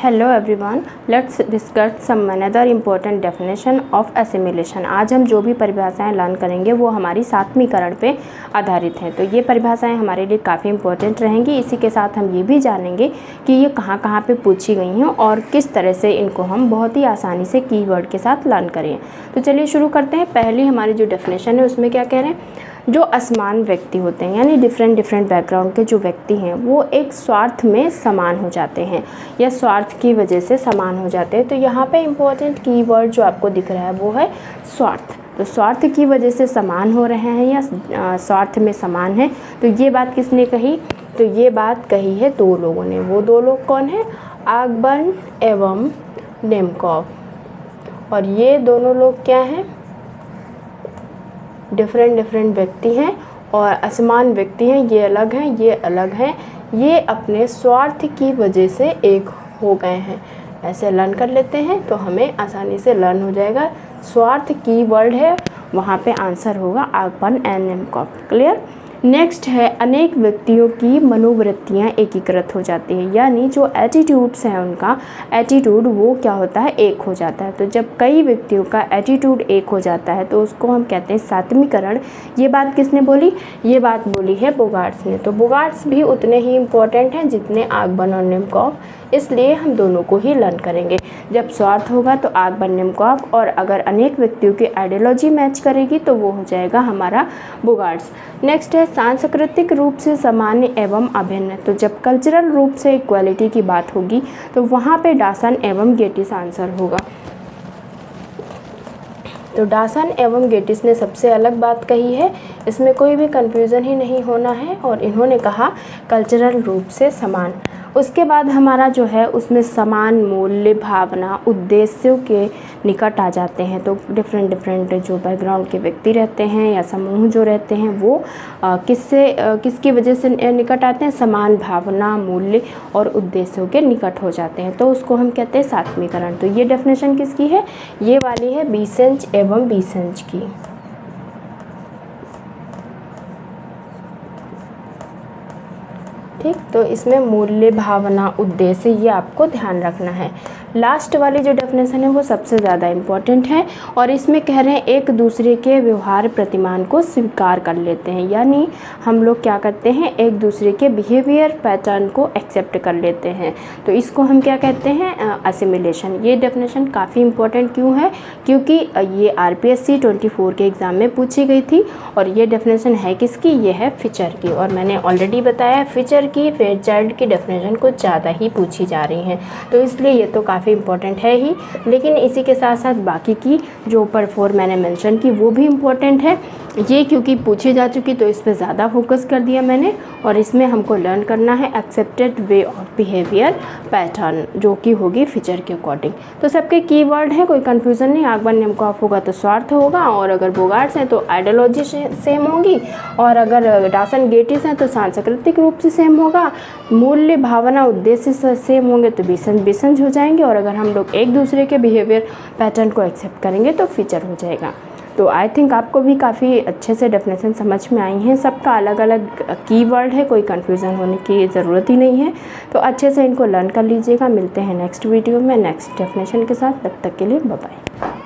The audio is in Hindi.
Hello everyone, let's discuss some another important definition of assimilation. आज हम जो भी परिभाषाएं लर्न करेंगे वो हमारी सातवीकरण पे आधारित हैं। तो ये परिभाषाएं हमारे लिए काफ़ी इंपॉर्टेंट रहेंगी। इसी के साथ हम ये भी जानेंगे कि ये कहाँ कहाँ पे पूछी गई हैं और किस तरह से इनको हम बहुत ही आसानी से कीवर्ड के साथ लर्न करें। तो चलिए शुरू करते हैं। पहली हमारी जो डेफिनेशन है उसमें क्या कह रहे हैं, जो असमान व्यक्ति होते हैं यानी डिफरेंट बैकग्राउंड के जो व्यक्ति हैं वो एक स्वार्थ में समान हो जाते हैं या स्वार्थ की वजह से समान हो जाते हैं। तो यहाँ पे इम्पोर्टेंट कीवर्ड जो आपको दिख रहा है वो है स्वार्थ। तो स्वार्थ की वजह से समान हो रहे हैं या स्वार्थ में समान है। तो ये बात किसने कही, तो ये बात कही है दो लोगों ने। वो दो लोग कौन हैं, आगबर्न एवं नेमकॉफ। और ये दोनों लोग क्या हैं, डिफरेंट व्यक्ति हैं और असमान व्यक्ति हैं। ये अलग हैं, ये अलग हैं, ये अपने स्वार्थ की वजह से एक हो गए हैं। ऐसे लर्न कर लेते हैं तो हमें आसानी से लर्न हो जाएगा। स्वार्थ कीवर्ड है, वहाँ पे आंसर होगा आगबर्न एंड नेमकॉफ। क्लियर। नेक्स्ट है, अनेक व्यक्तियों की मनोवृत्तियाँ एकीकृत हो जाती हैं, यानी जो एटीट्यूड्स हैं उनका एटीट्यूड वो क्या होता है, एक हो जाता है। तो जब कई व्यक्तियों का एटीट्यूड एक हो जाता है तो उसको हम कहते हैं सातवीकरण। ये बात किसने बोली, ये बात बोली है बोगार्ट्स ने। तो बोगार्ट्स भी उतने ही इम्पोर्टेंट हैं जितने आगबर्न और नेमकॉफ, इसलिए हम दोनों को ही लर्न करेंगे। जब स्वार्थ होगा तो आगबर्न नेमकॉफ, और अगर अनेक व्यक्तियों की आइडियोलॉजी मैच करेगी तो वो हो जाएगा हमारा बोगार्ट्स। नेक्स्ट है, सांस्कृतिक रूप से सामान्य एवं अभिन्न। तो जब कल्चरल रूप से इक्वालिटी की बात होगी तो वहाँ पे डासन एवं गेटिस आंसर होगा। तो डासन एवं गेटिस ने सबसे अलग बात कही है, इसमें कोई भी कंफ्यूजन ही नहीं होना है। और इन्होंने कहा कल्चरल रूप से समान। उसके बाद हमारा जो है उसमें समान मूल्य, भावना, उद्देश्यों के निकट आ जाते हैं। तो डिफरेंट जो बैकग्राउंड के व्यक्ति रहते हैं या समूह जो रहते हैं वो किसकी वजह से निकट आते हैं, समान भावना, मूल्य और उद्देश्यों के निकट हो जाते हैं। तो उसको हम कहते हैं सातवीकरण। तो ये डेफिनेशन किसकी है, ये वाली है बीसेंच एवं बीसेंच की। ठीक, तो इसमें मूल्य, भावना, उद्देश्य ये आपको ध्यान रखना है। लास्ट वाली जो डेफिनेशन है वो सबसे ज़्यादा इम्पॉर्टेंट है और इसमें कह रहे हैं एक दूसरे के व्यवहार प्रतिमान को स्वीकार कर लेते हैं, यानी हम लोग क्या करते हैं, एक दूसरे के बिहेवियर पैटर्न को एक्सेप्ट कर लेते हैं। तो इसको हम क्या कहते हैं, असिमिलेशन। ये डेफिनेशन काफ़ी इम्पॉर्टेंट क्यों है, क्योंकि ये RPSC 24 के एग्ज़ाम में पूछी गई थी। और ये डेफिनेशन है किसकी, ये है फिचर की। और मैंने ऑलरेडी बताया फिचर की फेयरचाइल्ड की डेफिनेशन कुछ ज़्यादा ही पूछी जा रही हैं, तो इसलिए ये तो काफ़ी इम्पोर्टेंट है ही। लेकिन इसी के साथ साथ बाकी की जो ऊपर 4 मैंने मेंशन की वो भी इम्पोर्टेंट है। ये क्योंकि पूछी जा चुकी तो इस पर ज़्यादा फोकस कर दिया मैंने। और इसमें हमको लर्न करना है accepted way of behaviour pattern, जो कि होगी फीचर के अकॉर्डिंग। तो सबके कीवर्ड हैं, कोई कन्फ्यूज़न नहीं। आगबर्न नेमकॉफ होगा तो स्वार्थ होगा, और अगर बोगार्ट्स हैं तो आइडियोलॉजी सेम होगी, और अगर डासन गेटिस हैं तो सांस्कृतिक रूप से सेम होगा, मूल्य, भावना, उद्देश्य से सेम होंगे तो बीसेंच हो जाएंगे, और अगर हम लोग एक दूसरे के बिहेवियर पैटर्न को एक्सेप्ट करेंगे तो फीचर हो जाएगा। तो आई थिंक आपको भी काफ़ी अच्छे से डेफिनेशन समझ में आई हैं। सबका अलग अलग कीवर्ड है, कोई कन्फ्यूज़न होने की ज़रूरत ही नहीं है। तो अच्छे से इनको लर्न कर लीजिएगा। मिलते हैं नेक्स्ट वीडियो में नेक्स्ट डेफिनेशन के साथ, तब तक के लिए बाय बाय।